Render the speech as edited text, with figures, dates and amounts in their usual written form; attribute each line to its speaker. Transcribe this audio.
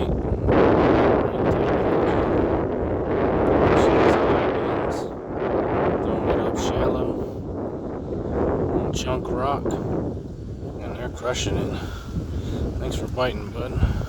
Speaker 1: right. Throwing it up shallow. Chunk rock. And they're crushing it. Thanks for biting, bud.